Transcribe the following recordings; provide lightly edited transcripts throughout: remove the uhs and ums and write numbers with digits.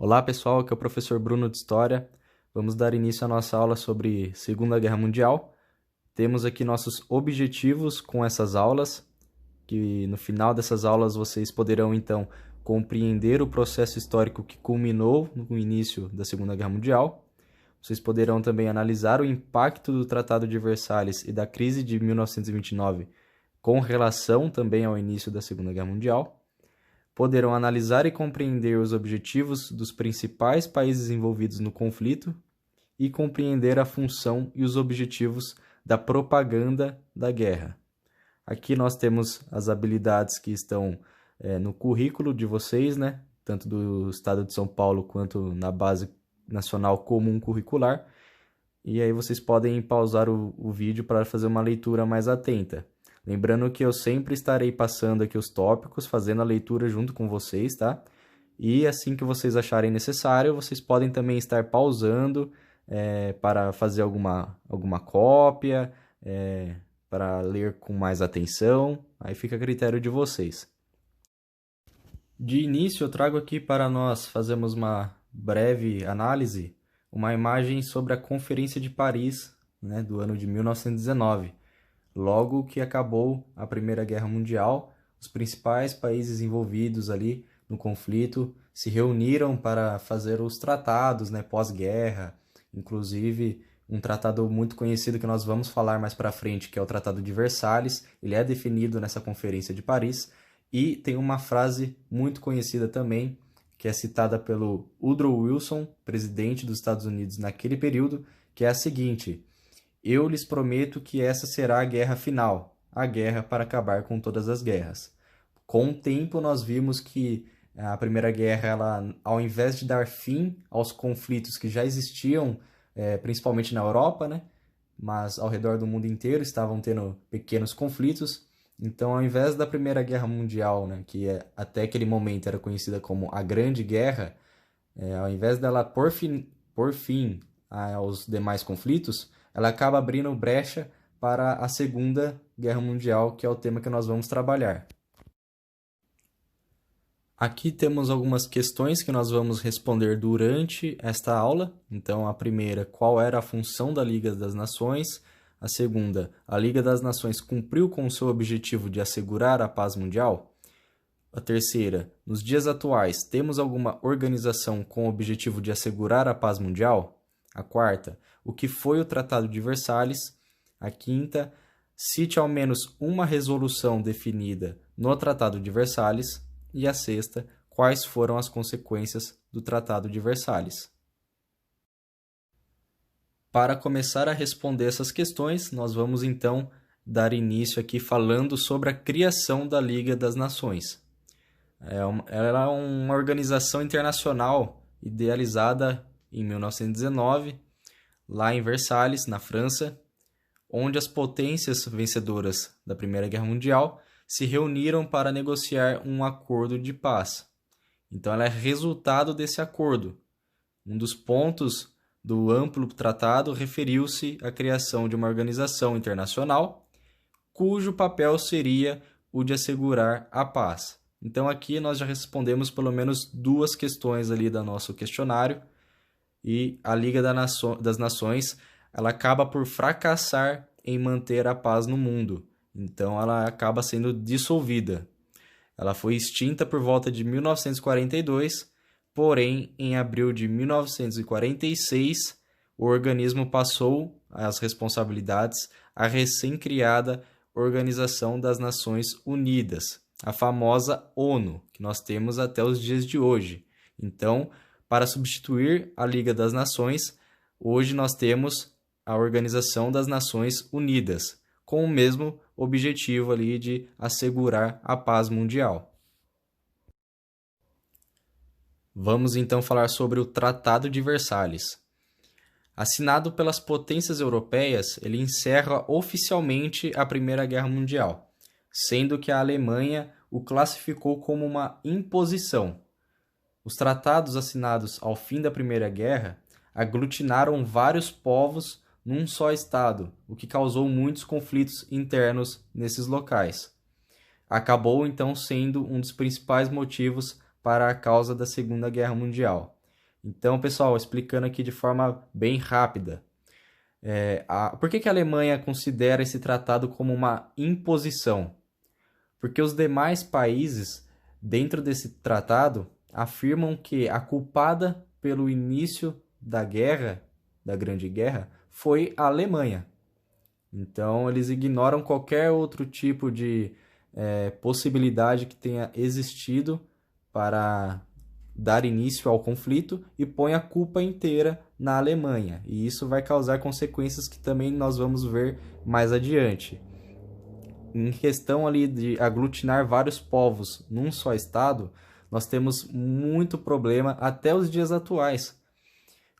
Olá pessoal, aqui é o professor Bruno de História. Vamos dar início à nossa aula sobre Segunda Guerra Mundial. Temos aqui nossos objetivos com essas aulas, que no final dessas aulas vocês poderão então compreender o processo histórico que culminou no início da Segunda Guerra Mundial. Vocês poderão também analisar o impacto do Tratado de Versalhes e da crise de 1929 com relação também ao início da Segunda Guerra Mundial. Poderão analisar e compreender os objetivos dos principais países envolvidos no conflito e compreender a função e os objetivos da propaganda da guerra. Aqui nós temos as habilidades que estão no currículo de vocês, né? Tanto do Estado de São Paulo quanto na Base Nacional Comum Curricular. E aí vocês podem pausar o vídeo para fazer uma leitura mais atenta. Lembrando que eu sempre estarei passando aqui os tópicos, fazendo a leitura junto com vocês, tá? E assim que vocês acharem necessário, vocês podem também estar pausando para fazer alguma cópia, para ler com mais atenção. Aí fica a critério de vocês. De início, eu trago aqui para nós fazermos uma breve análise, uma imagem sobre a Conferência de Paris, né, do ano de 1919. Logo que acabou a Primeira Guerra Mundial, os principais países envolvidos ali no conflito se reuniram para fazer os tratados, né, pós-guerra, inclusive um tratado muito conhecido que nós vamos falar mais para frente, que é o Tratado de Versalhes. Ele é definido nessa Conferência de Paris e tem uma frase muito conhecida também, que é citada pelo Woodrow Wilson, presidente dos Estados Unidos naquele período, que é a seguinte: eu lhes prometo que essa será a guerra final, a guerra para acabar com todas as guerras. Com o tempo, nós vimos que a Primeira Guerra, ela, ao invés de dar fim aos conflitos que já existiam, principalmente na Europa, né? Mas ao redor do mundo inteiro estavam tendo pequenos conflitos. Então, ao invés da Primeira Guerra Mundial, né, que até aquele momento era conhecida como a Grande Guerra, ao invés dela por fim aos demais conflitos, ela acaba abrindo brecha para a Segunda Guerra Mundial, que é o tema que nós vamos trabalhar. Aqui temos algumas questões que nós vamos responder durante esta aula. Então, a primeira, qual era a função da Liga das Nações? A segunda, a Liga das Nações cumpriu com o seu objetivo de assegurar a paz mundial? A terceira, nos dias atuais, temos alguma organização com o objetivo de assegurar a paz mundial? A quarta, o que foi o Tratado de Versalhes? A quinta, cite ao menos uma resolução definida no Tratado de Versalhes. E a sexta, quais foram as consequências do Tratado de Versalhes? Para começar a responder essas questões, nós vamos então dar início aqui falando sobre a criação da Liga das Nações. Ela é uma organização internacional idealizada em 1919, lá em Versalhes, na França, onde as potências vencedoras da Primeira Guerra Mundial se reuniram para negociar um acordo de paz. Então, ela é resultado desse acordo. Um dos pontos do amplo tratado referiu-se à criação de uma organização internacional, cujo papel seria o de assegurar a paz. Então, aqui nós já respondemos pelo menos duas questões ali do nosso questionário, e a Liga das Nações ela acaba por fracassar em manter a paz no mundo. Então, ela acaba sendo dissolvida. Ela foi extinta por volta de 1942, porém, em abril de 1946, o organismo passou as responsabilidades à recém-criada Organização das Nações Unidas, a famosa ONU, que nós temos até os dias de hoje. Então, para substituir a Liga das Nações, hoje nós temos a Organização das Nações Unidas, com o mesmo objetivo ali de assegurar a paz mundial. Vamos então falar sobre o Tratado de Versalhes. Assinado pelas potências europeias, ele encerra oficialmente a Primeira Guerra Mundial, sendo que a Alemanha o classificou como uma imposição. Os tratados assinados ao fim da Primeira Guerra aglutinaram vários povos num só estado, o que causou muitos conflitos internos nesses locais. Acabou então sendo um dos principais motivos para a causa da Segunda Guerra Mundial. Então, pessoal, explicando aqui de forma bem rápida. Por que que a Alemanha considera esse tratado como uma imposição? Porque os demais países, dentro desse tratado, afirmam que a culpada pelo início da guerra, da Grande Guerra, foi a Alemanha. Então, eles ignoram qualquer outro tipo de possibilidade que tenha existido para dar início ao conflito e põe a culpa inteira na Alemanha. E isso vai causar consequências que também nós vamos ver mais adiante. Em questão ali de aglutinar vários povos num só estado, nós temos muito problema até os dias atuais.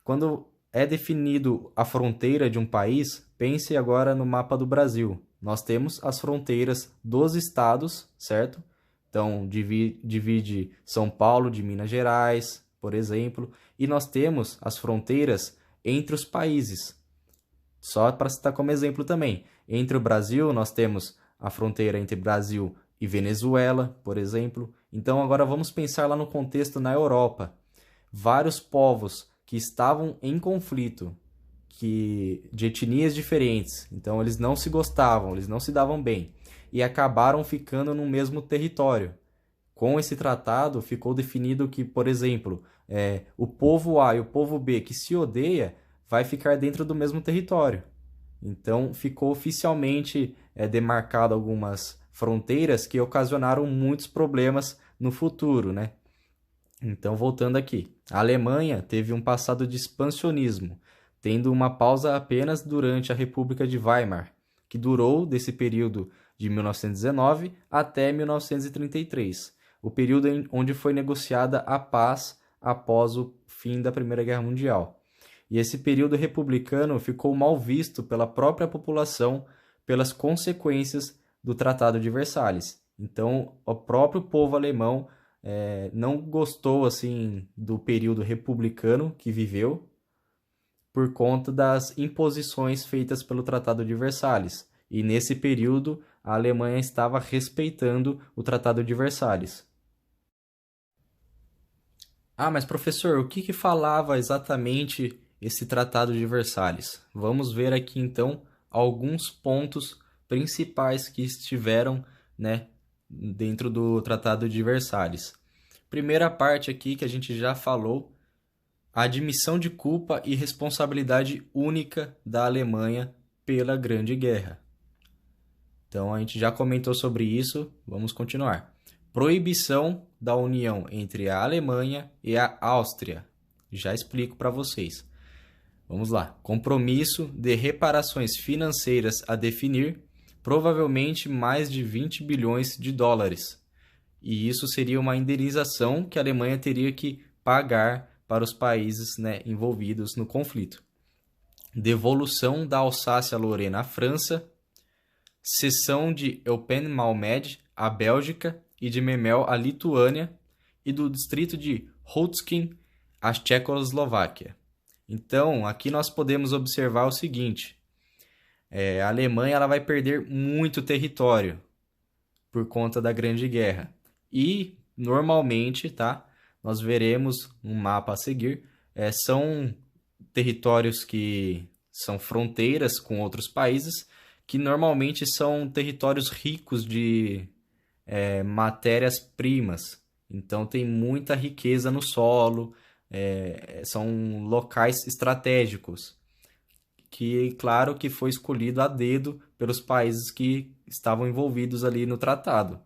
Quando é definido a fronteira de um país, pense agora no mapa do Brasil. Nós temos as fronteiras dos estados, certo? Então, divide São Paulo de Minas Gerais, por exemplo, e nós temos as fronteiras entre os países. Só para citar como exemplo também, entre o Brasil, nós temos a fronteira entre Brasil e Venezuela, por exemplo. Então, agora vamos pensar lá no contexto na Europa. Vários povos que estavam em conflito, de etnias diferentes, então eles não se gostavam, eles não se davam bem, e acabaram ficando no mesmo território. Com esse tratado, ficou definido que, por exemplo, o povo A e o povo B que se odeia vai ficar dentro do mesmo território. Então, ficou oficialmente demarcado algumas fronteiras que ocasionaram muitos problemas no futuro, né? Então, voltando aqui, a Alemanha teve um passado de expansionismo, tendo uma pausa apenas durante a República de Weimar, que durou desse período de 1919 até 1933, o período onde foi negociada a paz após o fim da Primeira Guerra Mundial. E esse período republicano ficou mal visto pela própria população pelas consequências do Tratado de Versalhes. Então, o próprio povo alemão não gostou assim do período republicano que viveu por conta das imposições feitas pelo Tratado de Versalhes. E nesse período, a Alemanha estava respeitando o Tratado de Versalhes. Ah, mas professor, o que que falava exatamente esse Tratado de Versalhes? Vamos ver aqui então alguns pontos principais que estiveram, né, dentro do Tratado de Versalhes. Primeira parte aqui que a gente já falou, a admissão de culpa e responsabilidade única da Alemanha pela Grande Guerra. Então a gente já comentou sobre isso, vamos continuar. Proibição da união entre a Alemanha e a Áustria. Já explico para vocês. Vamos lá. Compromisso de reparações financeiras a definir, provavelmente mais de 20 bilhões de dólares. E isso seria uma indenização que a Alemanha teria que pagar para os países, né, envolvidos no conflito. Devolução da Alsácia-Lorena à França, cessão de Eupen-Malmed à Bélgica e de Memel à Lituânia e do distrito de Hotkin à Tchecoslováquia. Então, aqui nós podemos observar o seguinte, a Alemanha ela vai perder muito território por conta da Grande Guerra. E, normalmente, tá, nós veremos no mapa a seguir, são territórios que são fronteiras com outros países, que normalmente são territórios ricos de matérias-primas. Então, tem muita riqueza no solo, são locais estratégicos, que, claro, que foi escolhido a dedo pelos países que estavam envolvidos ali no tratado.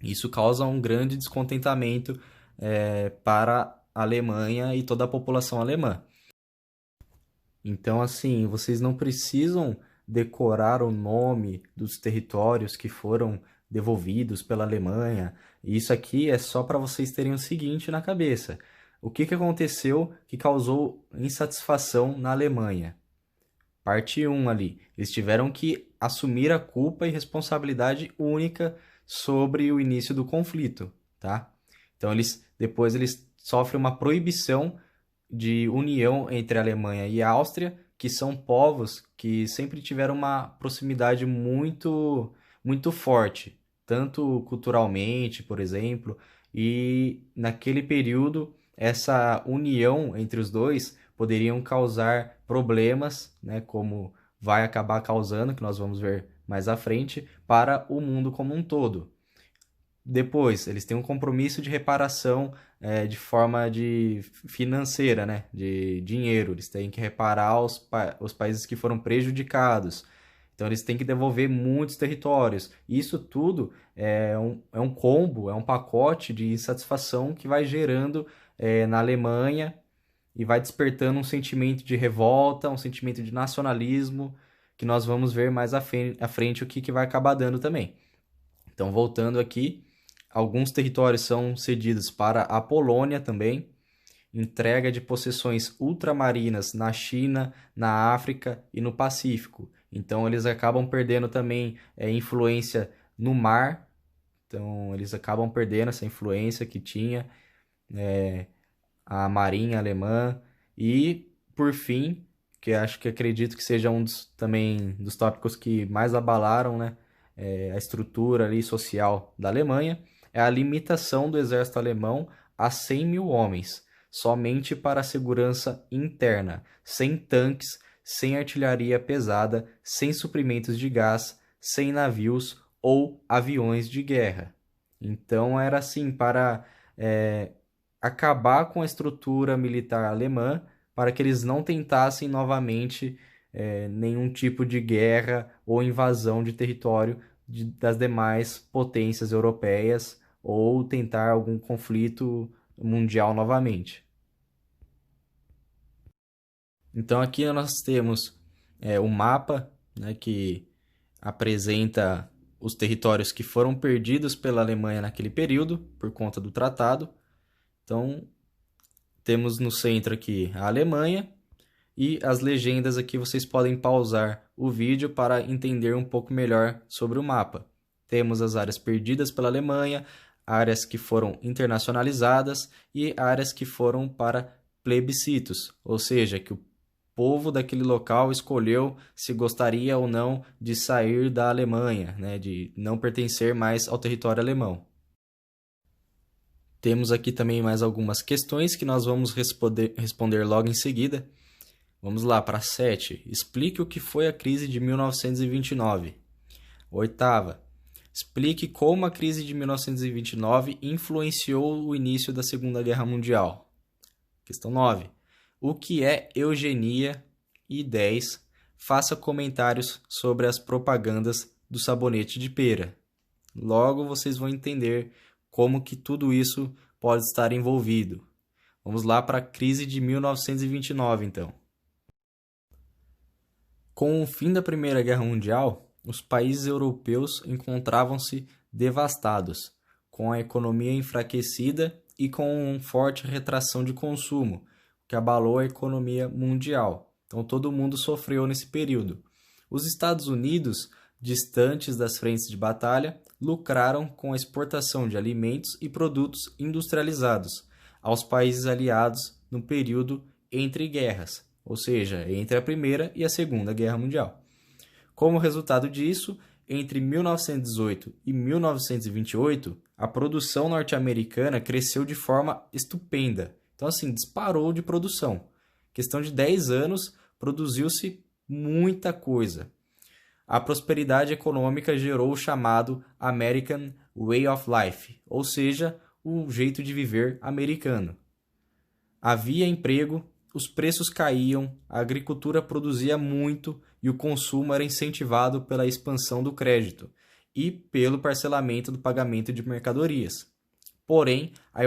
Isso causa um grande descontentamento para a Alemanha e toda a população alemã. Então, assim, vocês não precisam decorar o nome dos territórios que foram devolvidos pela Alemanha. Isso aqui é só para vocês terem o seguinte na cabeça. O que que aconteceu que causou insatisfação na Alemanha? Parte 1 ali. Eles tiveram que assumir a culpa e responsabilidade única sobre o início do conflito, tá? Então, depois eles sofrem uma proibição de união entre a Alemanha e a Áustria, que são povos que sempre tiveram uma proximidade muito, muito forte, tanto culturalmente, por exemplo, e naquele período essa união entre os dois poderiam causar problemas, né, como vai acabar causando, que nós vamos ver mais à frente, para o mundo como um todo. Depois, eles têm um compromisso de reparação de forma financeira, né? De dinheiro. Eles têm que reparar os países que foram prejudicados. Então, eles têm que devolver muitos territórios. Isso tudo é um combo, é um pacote de insatisfação que vai gerando na Alemanha e vai despertando um sentimento de revolta, um sentimento de nacionalismo, que nós vamos ver mais à frente o que vai acabar dando também. Então, voltando aqui. Alguns territórios são cedidos para a Polônia também, entrega de possessões ultramarinas na China, na África e no Pacífico. Então eles acabam perdendo também influência no mar, então eles acabam perdendo essa influência que tinha a marinha alemã. E, por fim, que acredito que seja um também dos tópicos que mais abalaram, né, a estrutura ali social da Alemanha, é a limitação do exército alemão a 100 mil homens, somente para a segurança interna, sem tanques, sem artilharia pesada, sem suprimentos de gás, sem navios ou aviões de guerra. Então era assim para acabar com a estrutura militar alemã, para que eles não tentassem novamente nenhum tipo de guerra ou invasão de território das demais potências europeias ou tentar algum conflito mundial novamente. Então aqui nós temos o mapa, né, que apresenta os territórios que foram perdidos pela Alemanha naquele período por conta do tratado. Então temos no centro aqui a Alemanha e as legendas aqui vocês podem pausar o vídeo para entender um pouco melhor sobre o mapa. Temos as áreas perdidas pela Alemanha, áreas que foram internacionalizadas e áreas que foram para plebiscitos, ou seja, que o povo daquele local escolheu se gostaria ou não de sair da Alemanha, né, de não pertencer mais ao território alemão. Temos aqui também mais algumas questões que nós vamos responder logo em seguida. Vamos lá para 7. Explique o que foi a crise de 1929. Oitava. Explique como a crise de 1929 influenciou o início da Segunda Guerra Mundial. Questão 9. O que é eugenia? E 10. Faça comentários sobre as propagandas do sabonete de pera. Logo vocês vão entender como que tudo isso pode estar envolvido. Vamos lá para a crise de 1929, então. Com o fim da Primeira Guerra Mundial, os países europeus encontravam-se devastados, com a economia enfraquecida e com uma forte retração de consumo, que abalou a economia mundial. Então todo mundo sofreu nesse período. Os Estados Unidos, distantes das frentes de batalha, lucraram com a exportação de alimentos e produtos industrializados aos países aliados no período entre guerras, ou seja, entre a Primeira e a Segunda Guerra Mundial. Como resultado disso, entre 1918 e 1928, a produção norte-americana cresceu de forma estupenda. Então, assim, disparou de produção. Questão de 10 anos, produziu-se muita coisa. A prosperidade econômica gerou o chamado American Way of Life, ou seja, o jeito de viver americano. Havia emprego, os preços caíam, a agricultura produzia muito e o consumo era incentivado pela expansão do crédito e pelo parcelamento do pagamento de mercadorias. Porém, a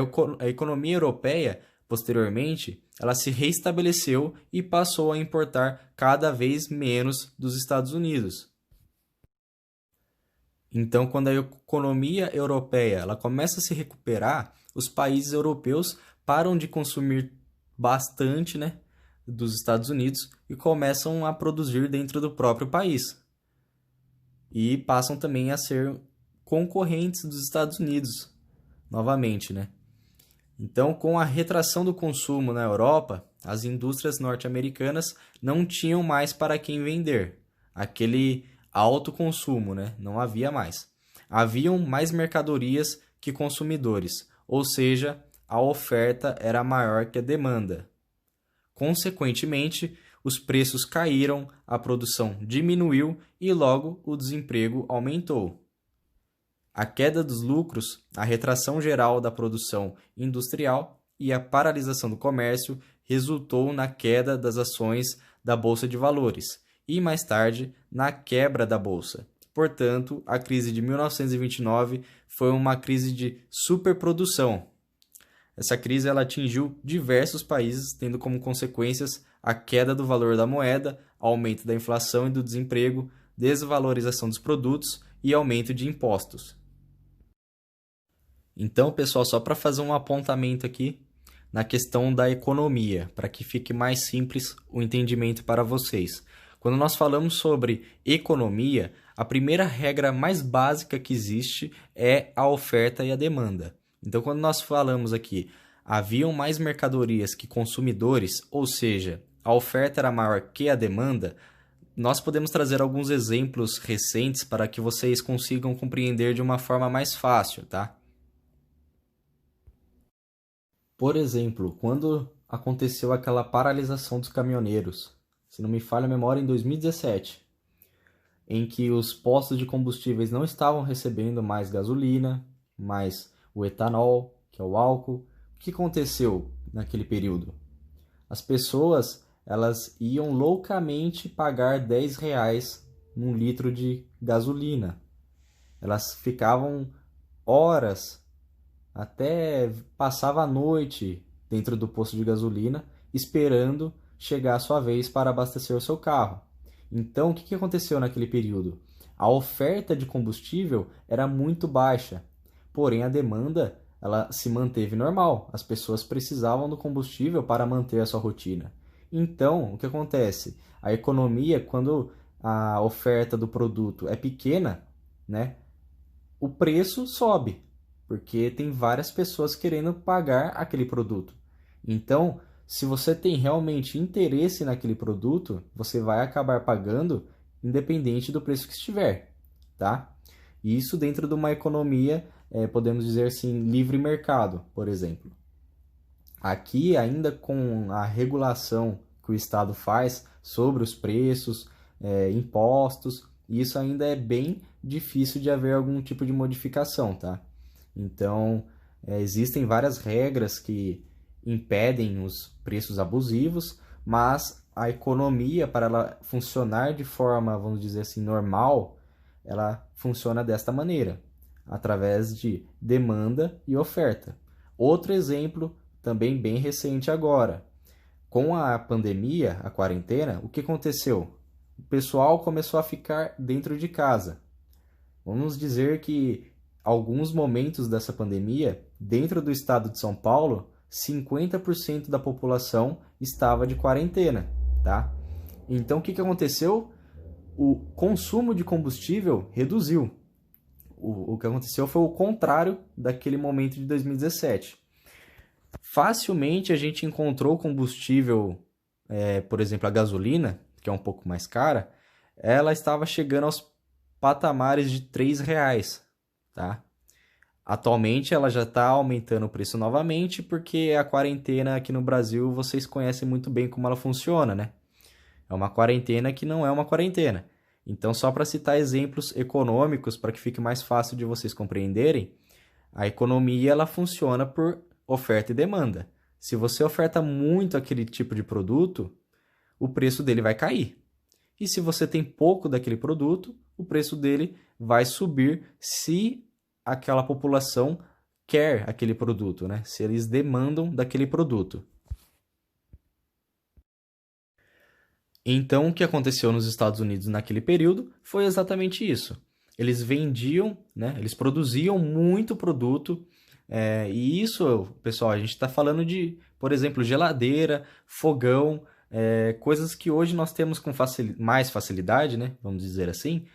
economia europeia, posteriormente, ela se reestabeleceu e passou a importar cada vez menos dos Estados Unidos. Então, quando a economia europeia ela começa a se recuperar, os países europeus param de consumir bastante, né, dos Estados Unidos e começam a produzir dentro do próprio país. E passam também a ser concorrentes dos Estados Unidos, novamente, né? Então, com a retração do consumo na Europa, as indústrias norte-americanas não tinham mais para quem vender. Aquele alto consumo, né? Não havia mais. Haviam mais mercadorias que consumidores, ou seja, a oferta era maior que a demanda. Consequentemente, os preços caíram, a produção diminuiu e logo o desemprego aumentou. A queda dos lucros, a retração geral da produção industrial e a paralisação do comércio resultou na queda das ações da Bolsa de Valores e, mais tarde, na quebra da Bolsa. Portanto, a crise de 1929 foi uma crise de superprodução. Essa crise ela atingiu diversos países, tendo como consequências a queda do valor da moeda, aumento da inflação e do desemprego, desvalorização dos produtos e aumento de impostos. Então, pessoal, só para fazer um apontamento aqui na questão da economia, para que fique mais simples o entendimento para vocês. Quando nós falamos sobre economia, a primeira regra mais básica que existe é a oferta e a demanda. Então, quando nós falamos aqui, haviam mais mercadorias que consumidores, ou seja, a oferta era maior que a demanda, nós podemos trazer alguns exemplos recentes para que vocês consigam compreender de uma forma mais fácil, tá? Por exemplo, quando aconteceu aquela paralisação dos caminhoneiros, se não me falha a memória, em 2017, em que os postos de combustíveis não estavam recebendo mais gasolina, mais o etanol, que é o álcool. O que aconteceu naquele período? As pessoas elas iam loucamente pagar R$ 10 num litro de gasolina. Elas ficavam horas, até passava a noite dentro do posto de gasolina, esperando chegar a sua vez para abastecer o seu carro. Então, o que aconteceu naquele período? A oferta de combustível era muito baixa, porém a demanda ela se manteve normal. As pessoas precisavam do combustível para manter a sua rotina. Então, o que acontece? A economia, quando a oferta do produto é pequena, né, o preço sobe, porque tem várias pessoas querendo pagar aquele produto. Então, se você tem realmente interesse naquele produto, você vai acabar pagando independente do preço que estiver, tá? Isso dentro de uma economia, podemos dizer assim, livre mercado, por exemplo. Aqui, ainda com a regulação que o Estado faz sobre os preços, impostos, isso ainda é bem difícil de haver algum tipo de modificação, tá? Então, existem várias regras que impedem os preços abusivos, mas a economia, para ela funcionar de forma, vamos dizer assim, normal, ela funciona desta maneira, através de demanda e oferta. Outro exemplo, também bem recente agora, com a pandemia, a quarentena, o que aconteceu? O pessoal começou a ficar dentro de casa. Vamos dizer que alguns momentos dessa pandemia, dentro do estado de São Paulo, 50% da população estava de quarentena, tá? Então, o que aconteceu? O consumo de combustível reduziu. O que aconteceu foi o contrário daquele momento de 2017. Facilmente a gente encontrou combustível, por exemplo, a gasolina, que é um pouco mais cara, ela estava chegando aos patamares de R$ 3, tá? Atualmente ela já está aumentando o preço novamente, porque a quarentena aqui no Brasil vocês conhecem muito bem como ela funciona, né? É uma quarentena que não é uma quarentena. Então, só para citar exemplos econômicos, para que fique mais fácil de vocês compreenderem, a economia ela funciona por oferta e demanda. Se você oferta muito aquele tipo de produto, o preço dele vai cair. E se você tem pouco daquele produto, o preço dele vai subir se aquela população quer aquele produto, né? Se eles demandam daquele produto. Então, o que aconteceu nos Estados Unidos naquele período foi exatamente isso. Eles vendiam, né? Eles produziam muito produto. E isso, pessoal, a gente está falando de, por exemplo, geladeira, fogão, coisas que hoje nós temos com mais facilidade, né? Vamos dizer assim.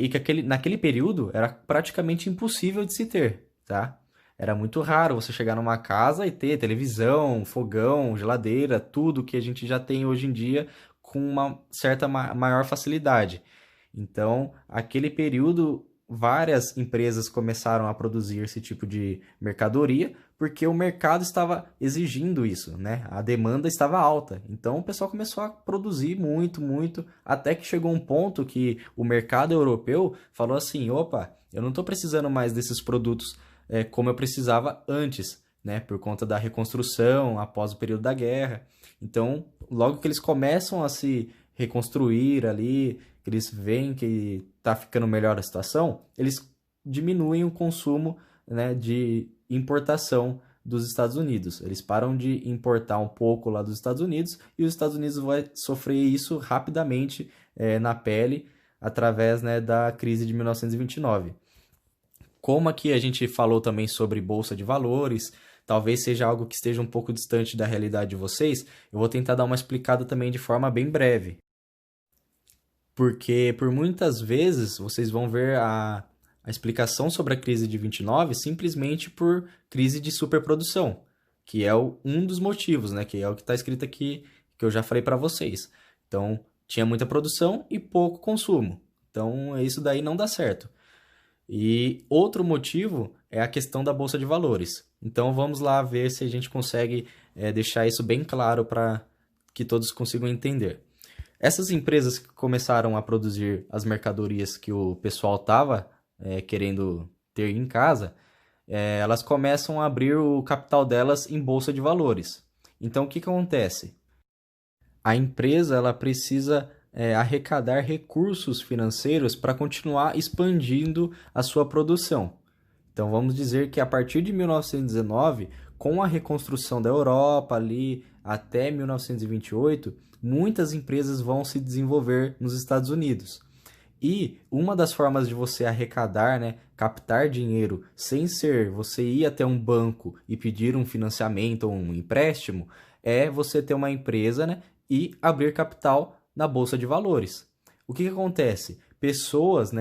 E que naquele período era praticamente impossível de se ter, tá? Era muito raro você chegar numa casa e ter televisão, fogão, geladeira, tudo que a gente já tem hoje em dia com uma certa maior facilidade. Então, aquele período várias empresas começaram a produzir esse tipo de mercadoria porque o mercado estava exigindo isso, né? A demanda estava alta. Então o pessoal começou a produzir muito, muito, até que chegou um ponto que o mercado europeu falou assim: opa, eu não estou precisando mais desses produtos como eu precisava antes, né? Por conta da reconstrução após o período da guerra. Então, logo que eles começam a se reconstruir ali, que eles veem que está ficando melhor a situação, eles diminuem o consumo, né, de importação dos Estados Unidos. Eles param de importar um pouco lá dos Estados Unidos e os Estados Unidos vai sofrer isso rapidamente na pele através, né, da crise de 1929. Como aqui a gente falou também sobre bolsa de valores, talvez seja algo que esteja um pouco distante da realidade de vocês, eu vou tentar dar uma explicada também de forma bem breve. Porque por muitas vezes vocês vão ver a explicação sobre a crise de 29 simplesmente por crise de superprodução, que é um dos motivos, né? Que é o que está escrito aqui, que eu já falei para vocês. Então, tinha muita produção e pouco consumo. Então, isso daí não dá certo. E outro motivo é a questão da bolsa de valores. Então, vamos lá ver se a gente consegue deixar isso bem claro para que todos consigam entender. Essas empresas que começaram a produzir as mercadorias que o pessoal estava querendo ter em casa, elas começam a abrir o capital delas em bolsa de valores. Então, o que acontece? A empresa ela precisa arrecadar recursos financeiros para continuar expandindo a sua produção. Então, vamos dizer que a partir de 1919, com a reconstrução da Europa ali até 1928, muitas empresas vão se desenvolver nos Estados Unidos. E uma das formas de você arrecadar, né, captar dinheiro sem ser você ir até um banco e pedir um financiamento ou um empréstimo, é você ter uma empresa, né, e abrir capital na bolsa de valores. O que acontece? Pessoas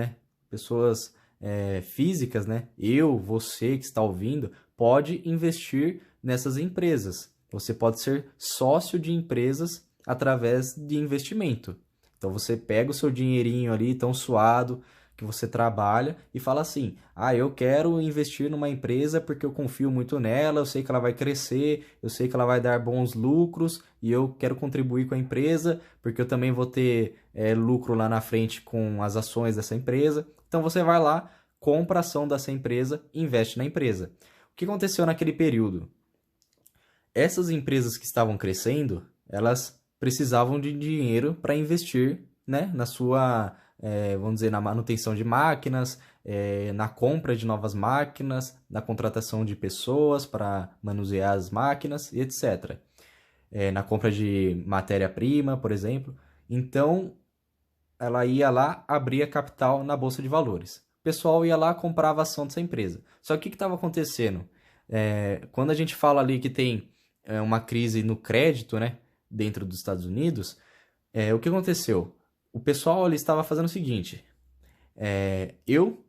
físicas, né, eu, você que está ouvindo, pode investir nessas empresas. Você pode ser sócio de empresas através de investimento. Então você pega o seu dinheirinho ali tão suado que você trabalha e fala assim: "Ah, eu quero investir numa empresa porque eu confio muito nela, eu sei que ela vai crescer, eu sei que ela vai dar bons lucros e eu quero contribuir com a empresa porque eu também vou ter lucro lá na frente com as ações dessa empresa". Então você vai lá, compra a ação dessa empresa e investe na empresa. O que aconteceu naquele período? Essas empresas que estavam crescendo, elas precisavam de dinheiro para investir, né, na sua, vamos dizer, na manutenção de máquinas, na compra de novas máquinas, na contratação de pessoas para manusear as máquinas e etc. Na compra de matéria-prima, por exemplo. Então, ela ia lá, abria capital na Bolsa de Valores. O pessoal ia lá, comprava a ação dessa empresa. Só que o que estava acontecendo? Quando a gente fala ali que tem uma crise no crédito, né, dentro dos Estados Unidos, o que aconteceu? O pessoal ali estava fazendo o seguinte: eu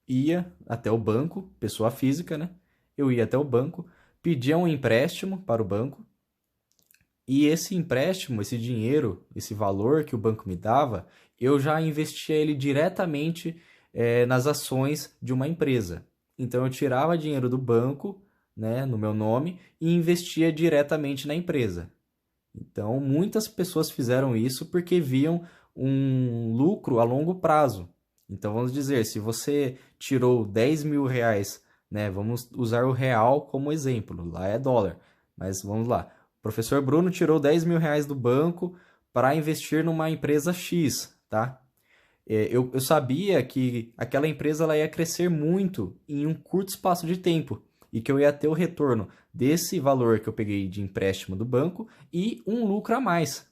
ia até o banco, pessoa física, né? Eu ia até o banco, pedia um empréstimo para o banco, e esse empréstimo, esse dinheiro, esse valor que o banco me dava, eu já investia ele diretamente nas ações de uma empresa. Então eu tirava dinheiro do banco, né, no meu nome, e investia diretamente na empresa. Então, muitas pessoas fizeram isso porque viam um lucro a longo prazo. Então, vamos dizer, se você tirou 10 mil reais, né, vamos usar o real como exemplo, lá é dólar, mas vamos lá. O professor Bruno tirou 10 mil reais do banco para investir numa empresa X, tá? Eu sabia que aquela empresa ela ia crescer muito em um curto espaço de tempo e que eu ia ter o retorno desse valor que eu peguei de empréstimo do banco e um lucro a mais.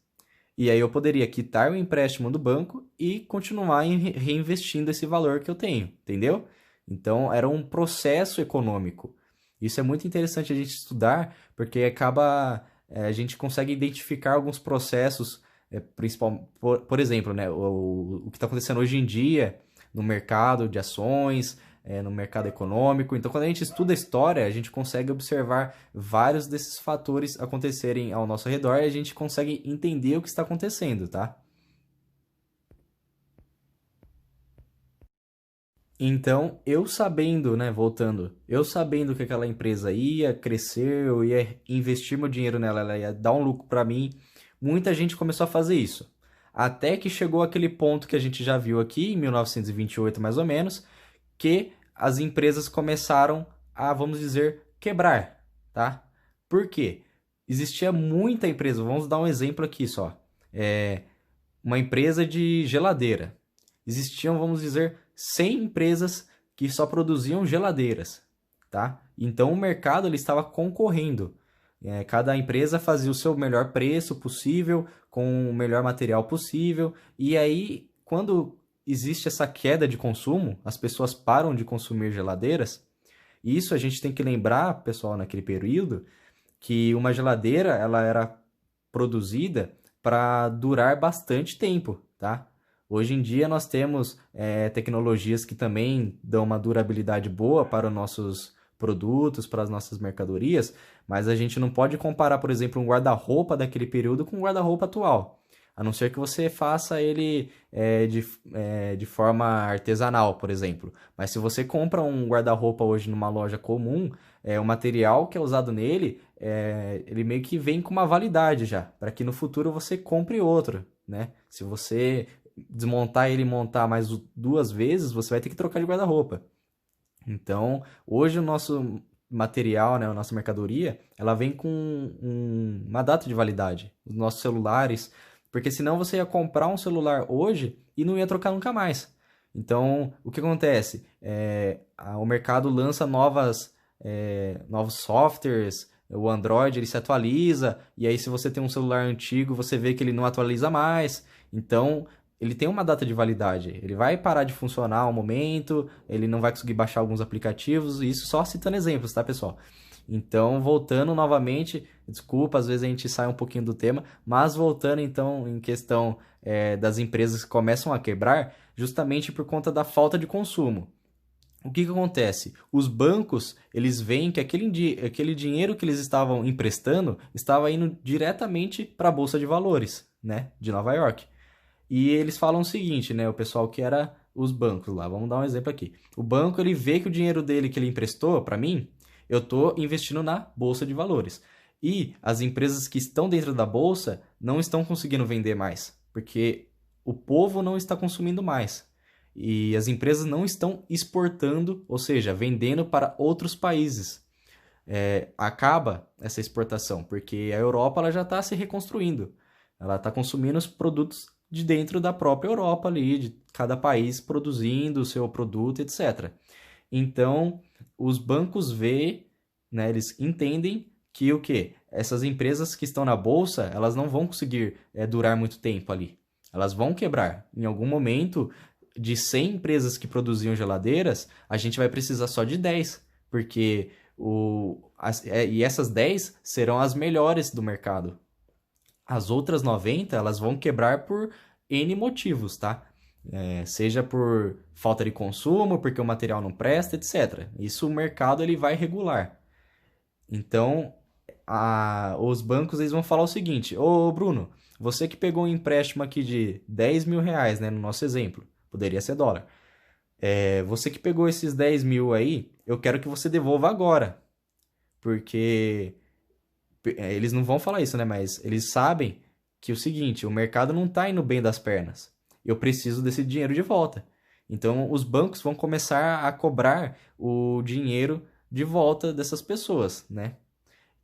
E aí eu poderia quitar o empréstimo do banco e continuar reinvestindo esse valor que eu tenho, entendeu? Então era um processo econômico. Isso é muito interessante a gente estudar, porque acaba a gente consegue identificar alguns processos, principal, por exemplo, né, o que está acontecendo hoje em dia no mercado de ações, no mercado econômico. Então, quando a gente estuda a história, a gente consegue observar vários desses fatores acontecerem ao nosso redor e a gente consegue entender o que está acontecendo, tá? Então, eu sabendo, né, voltando, eu sabendo que aquela empresa ia crescer, eu ia investir meu dinheiro nela, ela ia dar um lucro para mim, muita gente começou a fazer isso. Até que chegou aquele ponto que a gente já viu aqui, em 1928 mais ou menos, que as empresas começaram a, vamos dizer, quebrar, tá? Por quê? Existia muita empresa, vamos dar um exemplo aqui só. Uma empresa de geladeira. Existiam, vamos dizer, 100 empresas que só produziam geladeiras, tá? Então o mercado ele estava concorrendo. Cada empresa fazia o seu melhor preço possível, com o melhor material possível, e aí, quando existe essa queda de consumo, as pessoas param de consumir geladeiras, e isso a gente tem que lembrar, pessoal, naquele período, que uma geladeira ela era produzida para durar bastante tempo, tá? Hoje em dia nós temos tecnologias que também dão uma durabilidade boa para os nossos produtos, para as nossas mercadorias, mas a gente não pode comparar, por exemplo, um guarda-roupa daquele período com um guarda-roupa atual. A não ser que você faça ele de forma artesanal, por exemplo. Mas se você compra um guarda-roupa hoje numa loja comum, o material que é usado nele, ele meio que vem com uma validade já, para que no futuro você compre outro, né? Se você desmontar ele e montar mais duas vezes, você vai ter que trocar de guarda-roupa. Então, hoje o nosso material, né, a nossa mercadoria, ela vem com uma data de validade. Os nossos celulares, porque senão você ia comprar um celular hoje e não ia trocar nunca mais. Então, o que acontece? O mercado lança novos softwares, o Android ele se atualiza, e aí se você tem um celular antigo, você vê que ele não atualiza mais. Então, ele tem uma data de validade. Ele vai parar de funcionar um momento, ele não vai conseguir baixar alguns aplicativos, isso só citando exemplos, tá, pessoal? Então, voltando novamente, desculpa, às vezes a gente sai um pouquinho do tema, mas voltando então em questão das empresas que começam a quebrar, justamente por conta da falta de consumo. O que que acontece? Os bancos, eles veem que aquele dinheiro que eles estavam emprestando estava indo diretamente para a Bolsa de Valores, né, de Nova York. E eles falam o seguinte, né? O pessoal que era os bancos lá. Vamos dar um exemplo aqui. O banco, ele vê que o dinheiro dele que ele emprestou para mim, eu estou investindo na bolsa de valores. E as empresas que estão dentro da bolsa não estão conseguindo vender mais, porque o povo não está consumindo mais. E as empresas não estão exportando, ou seja, vendendo para outros países. Acaba essa exportação, porque a Europa ela já está se reconstruindo. Ela está consumindo os produtos de dentro da própria Europa ali, de cada país produzindo o seu produto, etc. Então, os bancos veem, né, eles entendem que o quê? Essas empresas que estão na bolsa, elas não vão conseguir durar muito tempo ali. Elas vão quebrar. Em algum momento, de 100 empresas que produziam geladeiras, a gente vai precisar só de 10, porque e essas 10 serão as melhores do mercado. As outras 90, elas vão quebrar por N motivos, tá? Seja por falta de consumo, porque o material não presta, etc. Isso o mercado ele vai regular. Então, os bancos eles vão falar o seguinte: Ô Bruno, você que pegou um empréstimo aqui de 10 mil reais, né, no nosso exemplo, poderia ser dólar. Você que pegou esses 10 mil aí, eu quero que você devolva agora. Porque eles não vão falar isso, né? Mas eles sabem que é o seguinte, o mercado não está indo bem das pernas. Eu preciso desse dinheiro de volta. Então, os bancos vão começar a cobrar o dinheiro de volta dessas pessoas, né?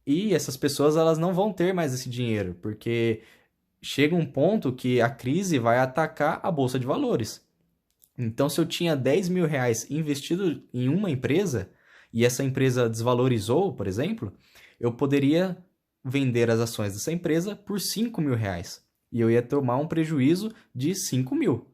E essas pessoas elas não vão ter mais esse dinheiro, porque chega um ponto que a crise vai atacar a bolsa de valores. Então, se eu tinha 10 mil reais investido em uma empresa e essa empresa desvalorizou, por exemplo, eu poderia vender as ações dessa empresa por 5 mil reais. E eu ia tomar um prejuízo de 5 mil.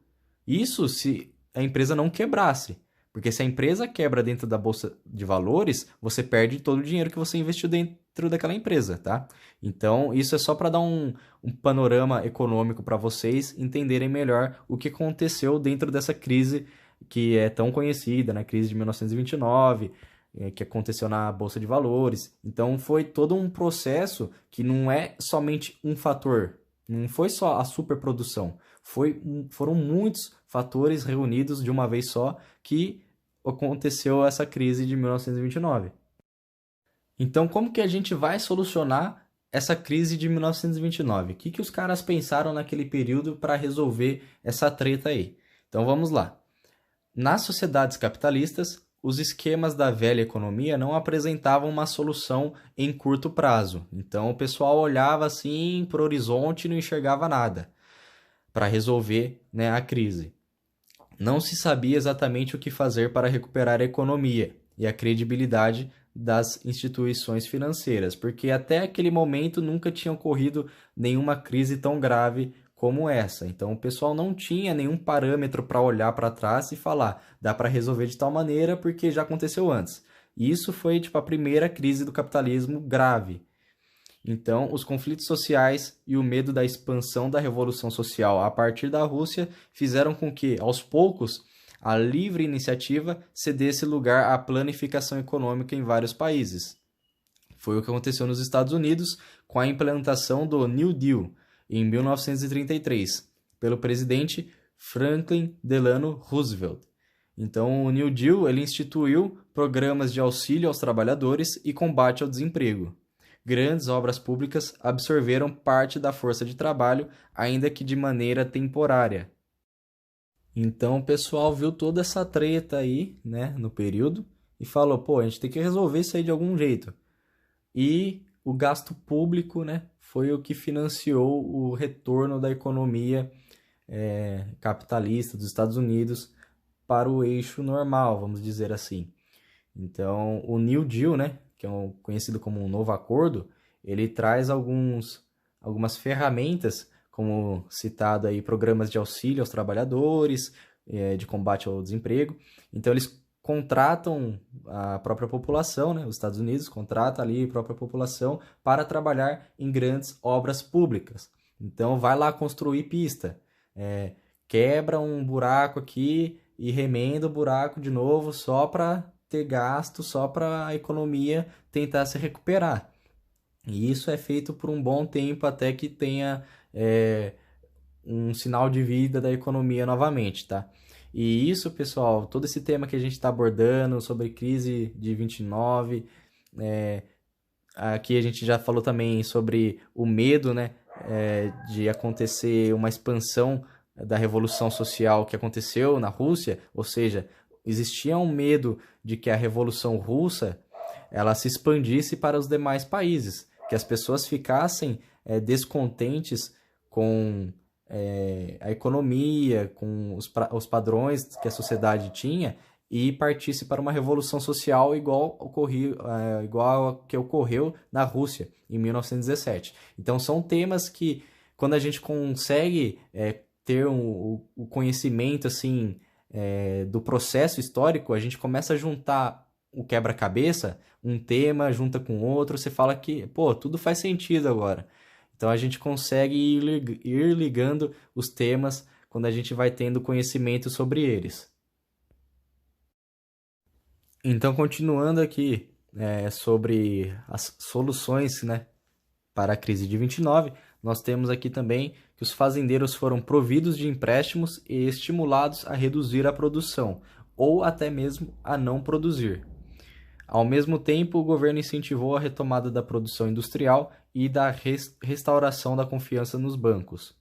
Isso se a empresa não quebrasse. Porque se a empresa quebra dentro da bolsa de valores, você perde todo o dinheiro que você investiu dentro daquela empresa, tá? Então, isso é só para dar um panorama econômico para vocês entenderem melhor o que aconteceu dentro dessa crise que é tão conhecida, na crise de 1929, que aconteceu na Bolsa de Valores. Então, foi todo um processo que não é somente um fator, não foi só a superprodução, foram muitos fatores reunidos de uma vez só que aconteceu essa crise de 1929. Então, como que a gente vai solucionar essa crise de 1929? O que os caras pensaram naquele período para resolver essa treta aí? Então, vamos lá. Nas sociedades capitalistas, os esquemas da velha economia não apresentavam uma solução em curto prazo. Então, o pessoal olhava assim para o horizonte e não enxergava nada para resolver, né, a crise. Não se sabia exatamente o que fazer para recuperar a economia e a credibilidade das instituições financeiras, porque até aquele momento nunca tinha ocorrido nenhuma crise tão grave como essa. Então o pessoal não tinha nenhum parâmetro para olhar para trás e falar, dá para resolver de tal maneira porque já aconteceu antes. E isso foi tipo a primeira crise do capitalismo grave. Então, os conflitos sociais e o medo da expansão da revolução social a partir da Rússia fizeram com que, aos poucos, a livre iniciativa cedesse lugar à planificação econômica em vários países. Foi o que aconteceu nos Estados Unidos com a implementação do New Deal em 1933, pelo presidente Franklin Delano Roosevelt. Então, o New Deal ele instituiu programas de auxílio aos trabalhadores e combate ao desemprego. Grandes obras públicas absorveram parte da força de trabalho, ainda que de maneira temporária. Então o pessoal viu toda essa treta aí, né, no período, e falou, pô, a gente tem que resolver isso aí de algum jeito. E o gasto público, né, foi o que financiou o retorno da economia capitalista dos Estados Unidos para o eixo normal, vamos dizer assim. Então, o New Deal, né, que é conhecido como um novo acordo, ele traz algumas ferramentas, como citado aí, programas de auxílio aos trabalhadores, de combate ao desemprego. Então, eles contratam a própria população, né, os Estados Unidos contrata ali a própria população para trabalhar em grandes obras públicas. Então, vai lá construir pista, quebra um buraco aqui e remenda o buraco de novo só para ter gasto, só para a economia tentar se recuperar. E isso é feito por um bom tempo até que tenha um sinal de vida da economia novamente, tá? E isso, pessoal, todo esse tema que a gente está abordando sobre crise de 29, aqui a gente já falou também sobre o medo, né, de acontecer uma expansão da revolução social que aconteceu na Rússia, ou seja, existia um medo de que a Revolução Russa ela se expandisse para os demais países, que as pessoas ficassem descontentes com a economia, com os padrões que a sociedade tinha e partisse para uma revolução social igual a que ocorreu na Rússia em 1917. Então são temas que, quando a gente consegue ter o conhecimento assim do processo histórico, a gente começa a juntar o quebra-cabeça, um tema junta com outro, você fala que, pô, tudo faz sentido agora. Então a gente consegue ir ligando os temas quando a gente vai tendo conhecimento sobre eles. Então, continuando aqui sobre as soluções, né, para a crise de 29, nós temos aqui também que os fazendeiros foram providos de empréstimos e estimulados a reduzir a produção, ou até mesmo a não produzir. Ao mesmo tempo, o governo incentivou a retomada da produção industrial e da restauração da confiança nos bancos.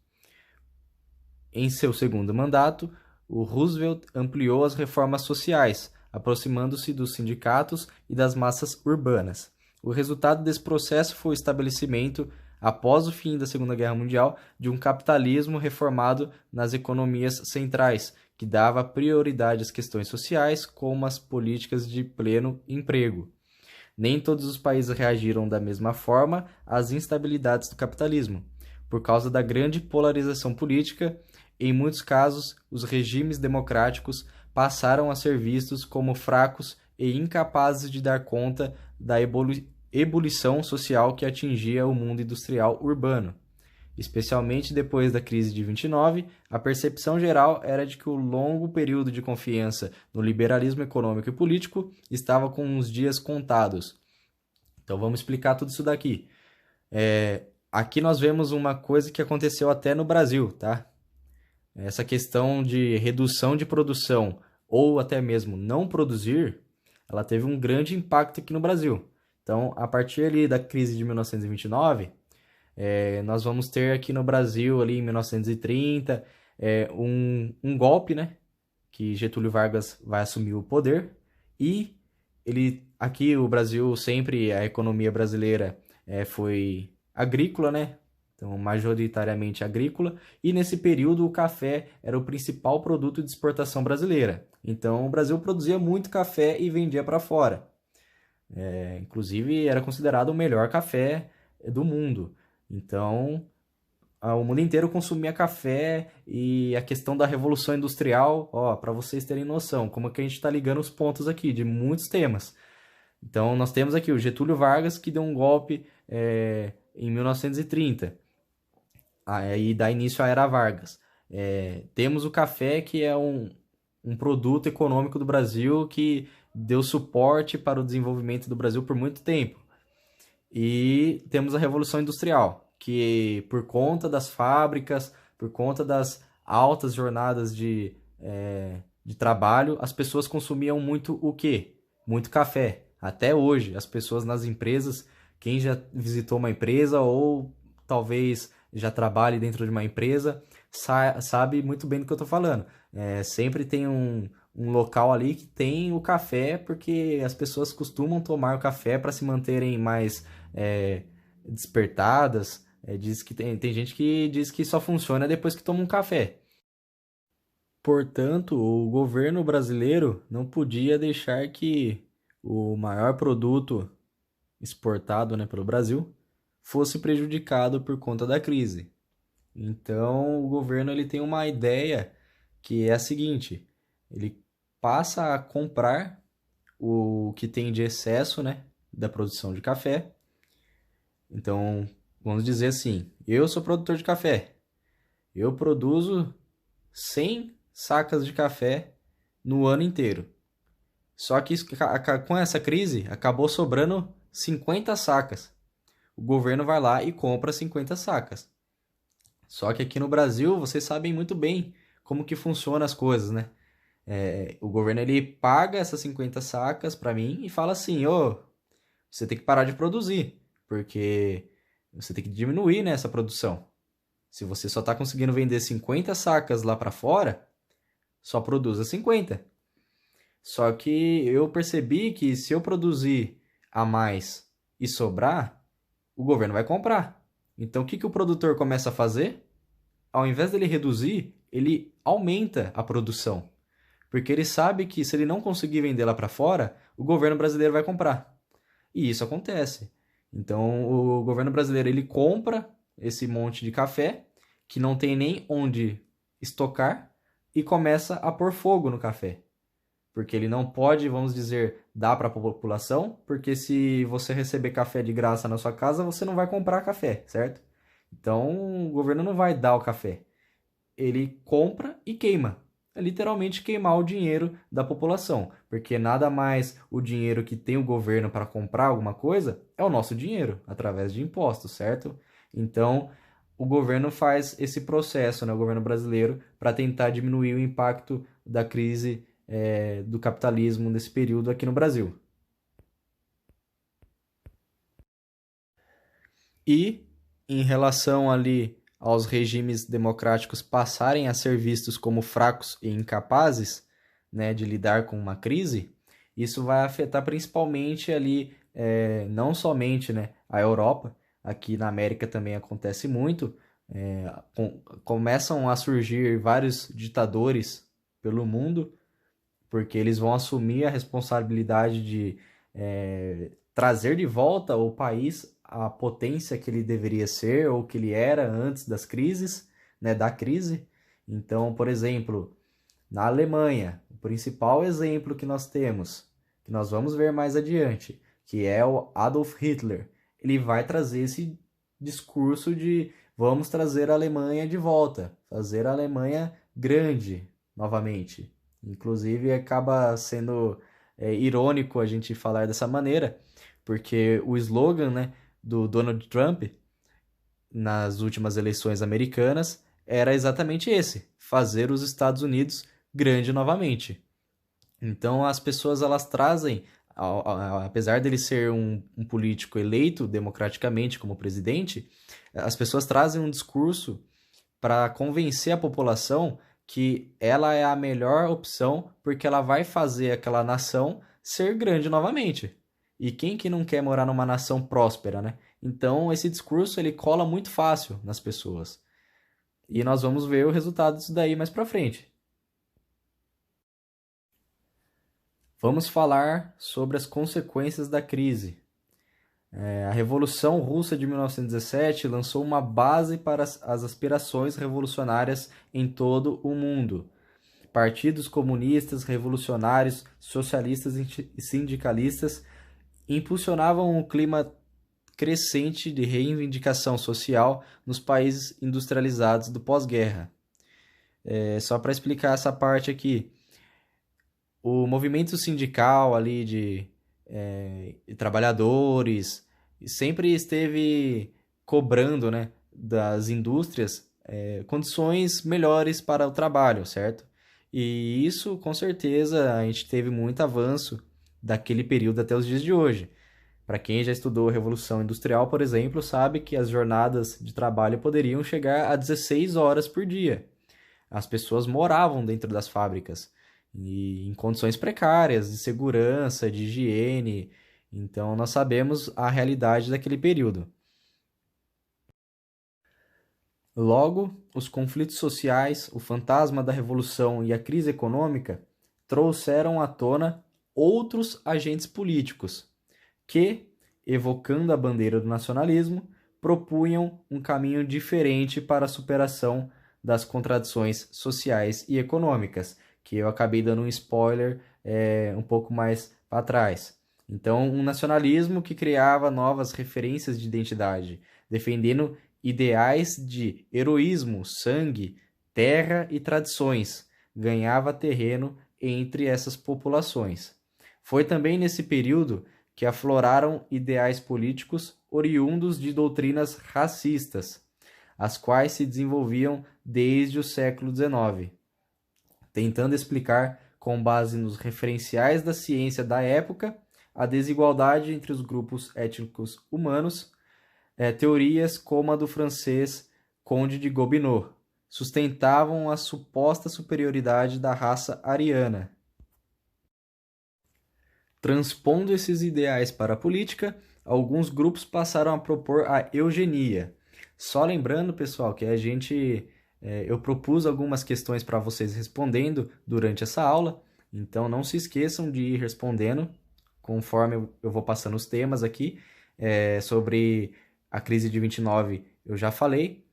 Em seu segundo mandato, o Roosevelt ampliou as reformas sociais, aproximando-se dos sindicatos e das massas urbanas. O resultado desse processo foi o estabelecimento, após o fim da Segunda Guerra Mundial, de um capitalismo reformado nas economias centrais, que dava prioridade às questões sociais, como as políticas de pleno emprego. Nem todos os países reagiram da mesma forma às instabilidades do capitalismo. Por causa da grande polarização política, em muitos casos, os regimes democráticos passaram a ser vistos como fracos e incapazes de dar conta da ebulição social que atingia o mundo industrial urbano. Especialmente depois da crise de 29, a percepção geral era de que o longo período de confiança no liberalismo econômico e político estava com os dias contados. Então vamos explicar tudo isso daqui. Aqui nós vemos uma coisa que aconteceu até no Brasil, tá? Essa questão de redução de produção ou até mesmo não produzir, ela teve um grande impacto aqui no Brasil. Então, a partir ali da crise de 1929, nós vamos ter aqui no Brasil, ali em 1930, um golpe, né? Que Getúlio Vargas vai assumir o poder e aqui o Brasil sempre, a economia brasileira foi agrícola, né? Então, majoritariamente agrícola, e nesse período o café era o principal produto de exportação brasileira. Então, o Brasil produzia muito café e vendia para fora. Inclusive, era considerado o melhor café do mundo. Então, o mundo inteiro consumia café e a questão da Revolução Industrial, ó, para vocês terem noção, como é que a gente está ligando os pontos aqui de muitos temas. Então, nós temos aqui o Getúlio Vargas, que deu um golpe em 1930. Aí dá início à Era Vargas. Temos o café, que é um produto econômico do Brasil que deu suporte para o desenvolvimento do Brasil por muito tempo. E temos a Revolução Industrial, que por conta das fábricas, por conta das altas jornadas de trabalho, as pessoas consumiam muito o quê? Muito café. Até hoje, as pessoas nas empresas, quem já visitou uma empresa ou talvez já trabalhe dentro de uma empresa, sabe muito bem do que eu estou falando. Sempre tem um local ali que tem o café, porque as pessoas costumam tomar o café para se manterem mais despertadas. Diz que tem gente que diz que só funciona depois que toma um café. Portanto, o governo brasileiro não podia deixar que o maior produto exportado, né, pelo Brasil fosse prejudicado por conta da crise. Então, o governo ele tem uma ideia que é a seguinte: ele passa a comprar o que tem de excesso, né, da produção de café. Então, vamos dizer assim, eu sou produtor de café. Eu produzo 100 sacas de café no ano inteiro. Só que com essa crise, acabou sobrando 50 sacas. O governo vai lá e compra 50 sacas. Só que aqui no Brasil, vocês sabem muito bem como que funcionam as coisas, né? O governo ele paga essas 50 sacas para mim e fala assim: ô, você tem que parar de produzir, porque você tem que diminuir, né, essa produção. Se você só está conseguindo vender 50 sacas lá para fora, só produza 50. Só que eu percebi que se eu produzir a mais e sobrar, o governo vai comprar. Então, o que o produtor começa a fazer? Ao invés dele reduzir, ele aumenta a produção. Porque ele sabe que se ele não conseguir vender lá para fora, o governo brasileiro vai comprar. E isso acontece. Então, o governo brasileiro ele compra esse monte de café, que não tem nem onde estocar, e começa a pôr fogo no café. Porque ele não pode, vamos dizer, dar para a população, porque se você receber café de graça na sua casa, você não vai comprar café, certo? Então, o governo não vai dar o café. Ele compra e queima. É literalmente queimar o dinheiro da população, porque nada mais o dinheiro que tem o governo para comprar alguma coisa é o nosso dinheiro, através de impostos, certo? Então, o governo faz esse processo, né, o governo brasileiro, para tentar diminuir o impacto da crise do capitalismo nesse período aqui no Brasil. E em relação ali aos regimes democráticos passarem a ser vistos como fracos e incapazes, né, de lidar com uma crise, isso vai afetar principalmente ali, não somente, né, a Europa, aqui na América também acontece muito, começam a surgir vários ditadores pelo mundo, porque eles vão assumir a responsabilidade de trazer de volta o país à potência que ele deveria ser ou que ele era antes das crises, né, da crise. Então, por exemplo, na Alemanha, o principal exemplo que nós temos, que nós vamos ver mais adiante, que é o Adolf Hitler, ele vai trazer esse discurso de vamos trazer a Alemanha de volta, fazer a Alemanha grande novamente. Inclusive, acaba sendo irônico a gente falar dessa maneira, porque o slogan, né, do Donald Trump nas últimas eleições americanas era exatamente esse: fazer os Estados Unidos grande novamente. Então as pessoas elas trazem, apesar dele ser um político eleito democraticamente como presidente, as pessoas trazem um discurso para convencer a população que ela é a melhor opção porque ela vai fazer aquela nação ser grande novamente. E quem que não quer morar numa nação próspera, né? Então esse discurso ele cola muito fácil nas pessoas. E nós vamos ver o resultado disso daí mais para frente. Vamos falar sobre as consequências da crise. A Revolução Russa de 1917 lançou uma base para as aspirações revolucionárias em todo o mundo. Partidos comunistas, revolucionários, socialistas e sindicalistas impulsionavam um clima crescente de reivindicação social nos países industrializados do pós-guerra. Só para explicar essa parte aqui, o movimento sindical ali de trabalhadores sempre esteve cobrando, né, das indústrias condições melhores para o trabalho, certo? E isso, com certeza, a gente teve muito avanço daquele período até os dias de hoje. Para quem já estudou a Revolução Industrial, por exemplo, sabe que as jornadas de trabalho poderiam chegar a 16 horas por dia. As pessoas moravam dentro das fábricas e em condições precárias de segurança, de higiene. Então, nós sabemos a realidade daquele período. Logo, os conflitos sociais, o fantasma da revolução e a crise econômica trouxeram à tona outros agentes políticos que, evocando a bandeira do nacionalismo, propunham um caminho diferente para a superação das contradições sociais e econômicas, que eu acabei dando um spoiler um pouco mais para trás. Então, um nacionalismo que criava novas referências de identidade, defendendo ideais de heroísmo, sangue, terra e tradições, ganhava terreno entre essas populações. Foi também nesse período que afloraram ideais políticos oriundos de doutrinas racistas, as quais se desenvolviam desde o século XIX, tentando explicar, com base nos referenciais da ciência da época, a desigualdade entre os grupos étnicos humanos. Teorias como a do francês Conde de Gobineau sustentavam a suposta superioridade da raça ariana. Transpondo esses ideais para a política, alguns grupos passaram a propor a eugenia. Só lembrando, pessoal, que eu propus algumas questões para vocês respondendo durante essa aula, então não se esqueçam de ir respondendo conforme eu vou passando os temas aqui. Sobre a crise de 29 eu já falei,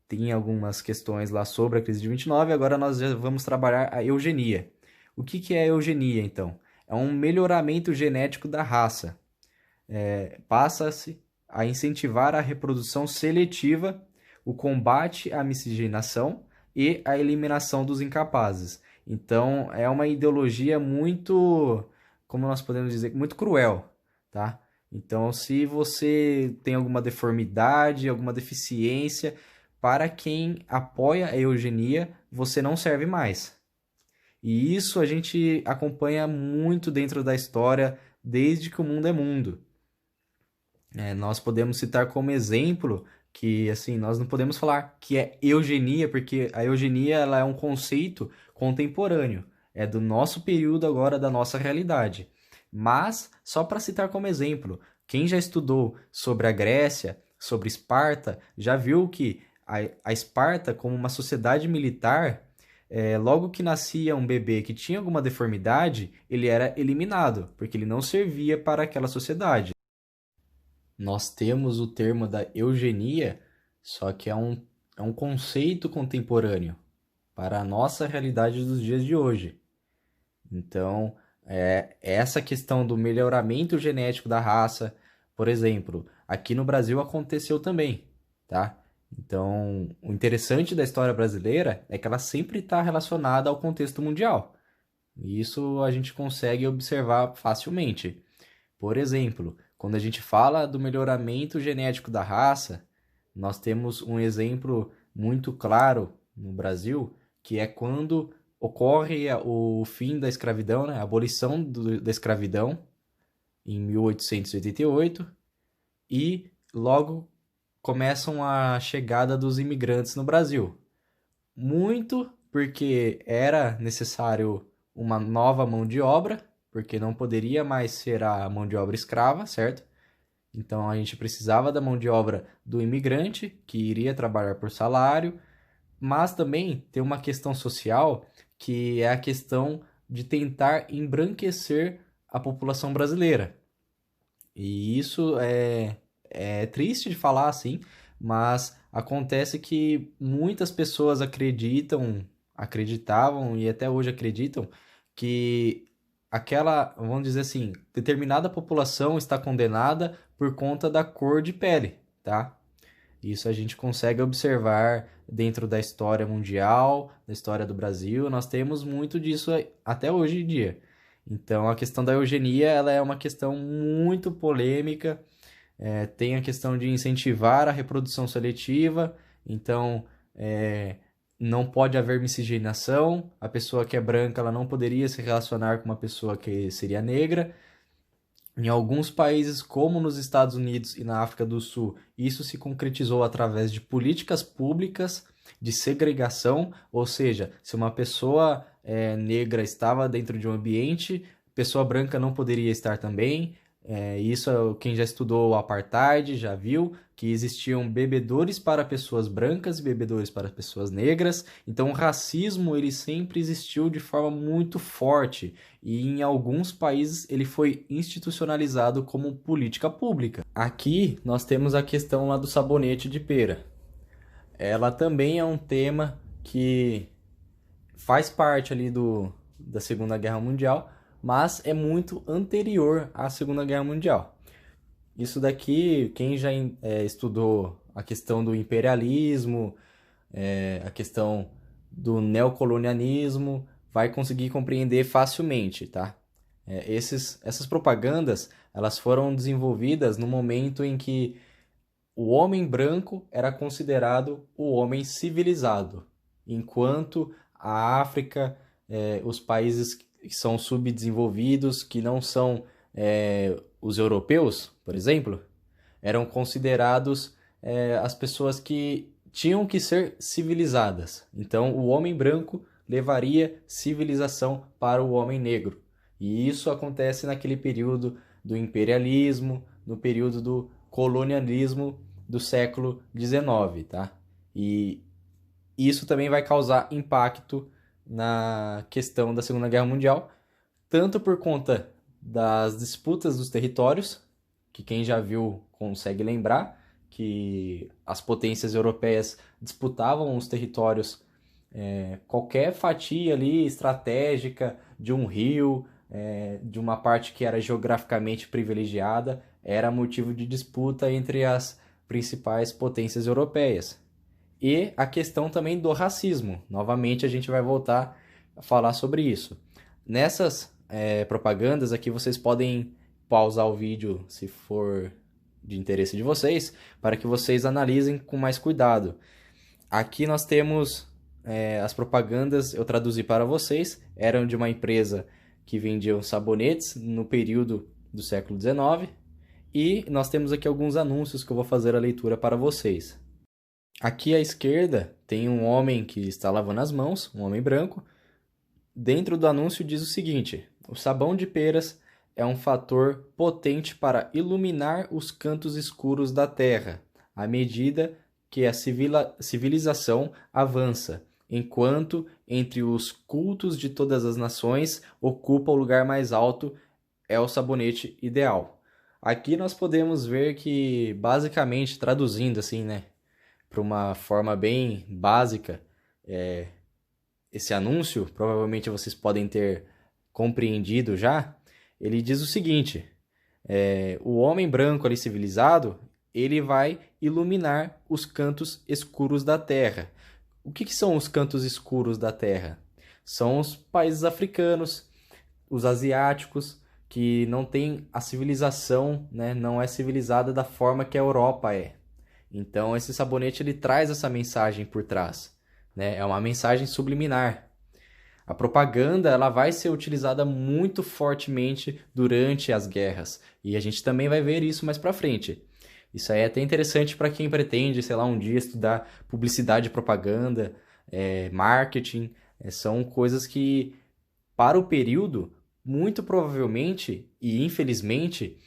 tem algumas questões lá sobre a crise de 29, agora nós já vamos trabalhar a eugenia. O que é a eugenia, então? É um melhoramento genético da raça. Passa-se a incentivar a reprodução seletiva, o combate à miscigenação e a eliminação dos incapazes. Então, é uma ideologia muito, como nós podemos dizer, muito cruel, tá? Então, se você tem alguma deformidade, alguma deficiência, para quem apoia a eugenia, você não serve mais. E isso a gente acompanha muito dentro da história desde que o mundo é mundo. Nós podemos citar como exemplo que assim nós não podemos falar que é eugenia, porque a eugenia ela é um conceito contemporâneo, é do nosso período agora, da nossa realidade. Mas, só para citar como exemplo, quem já estudou sobre a Grécia, sobre Esparta, já viu que a Esparta, como uma sociedade militar, logo que nascia um bebê que tinha alguma deformidade, ele era eliminado, porque ele não servia para aquela sociedade. Nós temos o termo da eugenia, só que é um conceito contemporâneo para a nossa realidade dos dias de hoje. Então, essa questão do melhoramento genético da raça, por exemplo, aqui no Brasil aconteceu também, tá? Então, o interessante da história brasileira é que ela sempre está relacionada ao contexto mundial. E isso a gente consegue observar facilmente. Por exemplo, quando a gente fala do melhoramento genético da raça, nós temos um exemplo muito claro no Brasil, que é quando ocorre o fim da escravidão, né? A abolição da escravidão em 1888 e logo começam a chegada dos imigrantes no Brasil. Muito porque era necessário uma nova mão de obra, porque não poderia mais ser a mão de obra escrava, certo? Então a gente precisava da mão de obra do imigrante, que iria trabalhar por salário, mas também tem uma questão social, que é a questão de tentar embranquecer a população brasileira. E isso é triste de falar assim, mas acontece que muitas pessoas acreditavam e até hoje acreditam que aquela, vamos dizer assim, determinada população está condenada por conta da cor de pele, tá? Isso a gente consegue observar dentro da história mundial, da história do Brasil, nós temos muito disso até hoje em dia. Então, a questão da eugenia, ela é uma questão muito polêmica. Tem a questão de incentivar a reprodução seletiva, então não pode haver miscigenação, a pessoa que é branca ela não poderia se relacionar com uma pessoa que seria negra. Em alguns países, como nos Estados Unidos e na África do Sul, isso se concretizou através de políticas públicas de segregação, ou seja, se uma pessoa negra estava dentro de um ambiente, pessoa branca não poderia estar também. Isso quem já estudou o apartheid já viu que existiam bebedores para pessoas brancas e bebedores para pessoas negras. Então o racismo ele sempre existiu de forma muito forte e em alguns países ele foi institucionalizado como política pública. Aqui nós temos a questão lá do sabonete de pera. Ela também é um tema que faz parte ali da Segunda Guerra Mundial, mas é muito anterior à Segunda Guerra Mundial. Isso daqui, quem já estudou a questão do imperialismo, a questão do neocolonialismo, vai conseguir compreender facilmente, tá? Essas propagandas, elas foram desenvolvidas no momento em que o homem branco era considerado o homem civilizado, enquanto a África, os países que são subdesenvolvidos, que não são os europeus, por exemplo, eram considerados as pessoas que tinham que ser civilizadas. Então, o homem branco levaria civilização para o homem negro. E isso acontece naquele período do imperialismo, no período do colonialismo do século XIX, tá? E isso também vai causar impacto na questão da Segunda Guerra Mundial, tanto por conta das disputas dos territórios, que quem já viu consegue lembrar que as potências europeias disputavam os territórios, qualquer fatia ali estratégica de um rio, de uma parte que era geograficamente privilegiada, era motivo de disputa entre as principais potências europeias. E a questão também do racismo. Novamente a gente vai voltar a falar sobre isso. Nessas propagandas aqui vocês podem pausar o vídeo se for de interesse de vocês, para que vocês analisem com mais cuidado. Aqui nós temos as propagandas, eu traduzi para vocês, eram de uma empresa que vendia sabonetes no período do século XIX, e nós temos aqui alguns anúncios que eu vou fazer a leitura para vocês. Aqui à esquerda tem um homem que está lavando as mãos, um homem branco. Dentro do anúncio diz o seguinte: o sabão de peras é um fator potente para iluminar os cantos escuros da terra, à medida que a civilização avança, enquanto entre os cultos de todas as nações ocupa o lugar mais alto, é o sabonete ideal. Aqui nós podemos ver que, basicamente, traduzindo assim, né, para uma forma bem básica, esse anúncio, provavelmente vocês podem ter compreendido já, ele diz o seguinte: o homem branco ali civilizado, ele vai iluminar os cantos escuros da terra. O que são os cantos escuros da terra? São os países africanos, os asiáticos, que não têm a civilização, né, não é civilizada da forma que a Europa é. Então esse sabonete ele traz essa mensagem por trás, né? É uma mensagem subliminar. A propaganda ela vai ser utilizada muito fortemente durante as guerras. E a gente também vai ver isso mais para frente. Isso aí é até interessante para quem pretende, sei lá, um dia estudar publicidade e propaganda, marketing. São coisas que, para o período, muito provavelmente e infelizmente,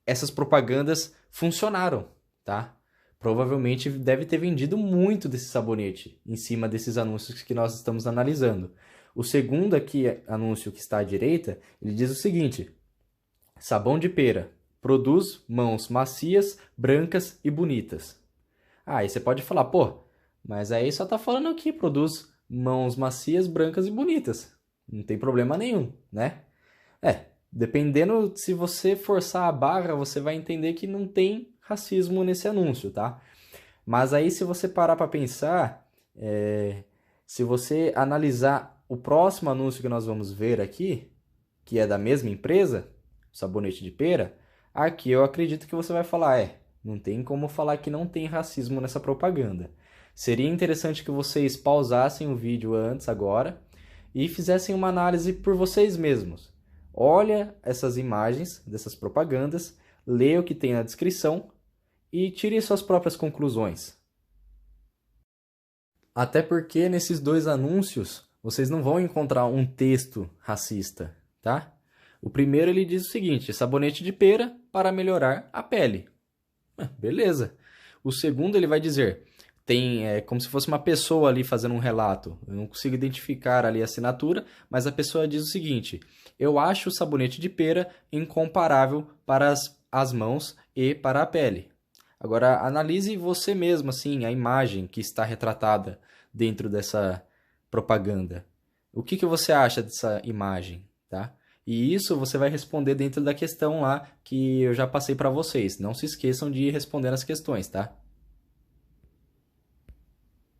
essas propagandas funcionaram, tá? Provavelmente deve ter vendido muito desse sabonete em cima desses anúncios que nós estamos analisando. O segundo aqui, anúncio que está à direita, ele diz o seguinte: sabão de pera produz mãos macias, brancas e bonitas. Aí você pode falar, pô, mas aí só tá falando que produz mãos macias, brancas e bonitas. Não tem problema nenhum, né? Dependendo se você forçar a barra, você vai entender que não tem racismo nesse anúncio, tá? Mas aí se você parar para pensar, se você analisar o próximo anúncio que nós vamos ver aqui, que é da mesma empresa, o sabonete de pera, aqui eu acredito que você vai falar, não tem como falar que não tem racismo nessa propaganda. Seria interessante que vocês pausassem o vídeo antes, agora, e fizessem uma análise por vocês mesmos. Olha essas imagens dessas propagandas, lê o que tem na descrição e tire suas próprias conclusões. Até porque nesses dois anúncios vocês não vão encontrar um texto racista, tá? O primeiro ele diz o seguinte: sabonete de pera para melhorar a pele. Beleza. O segundo ele vai dizer, como se fosse uma pessoa ali fazendo um relato. Eu não consigo identificar ali a assinatura, mas a pessoa diz o seguinte: eu acho o sabonete de pera incomparável para as mãos e para a pele. Agora, analise você mesmo, assim, a imagem que está retratada dentro dessa propaganda. O que você acha dessa imagem, tá? E isso você vai responder dentro da questão lá que eu já passei para vocês. Não se esqueçam de responder as questões, tá?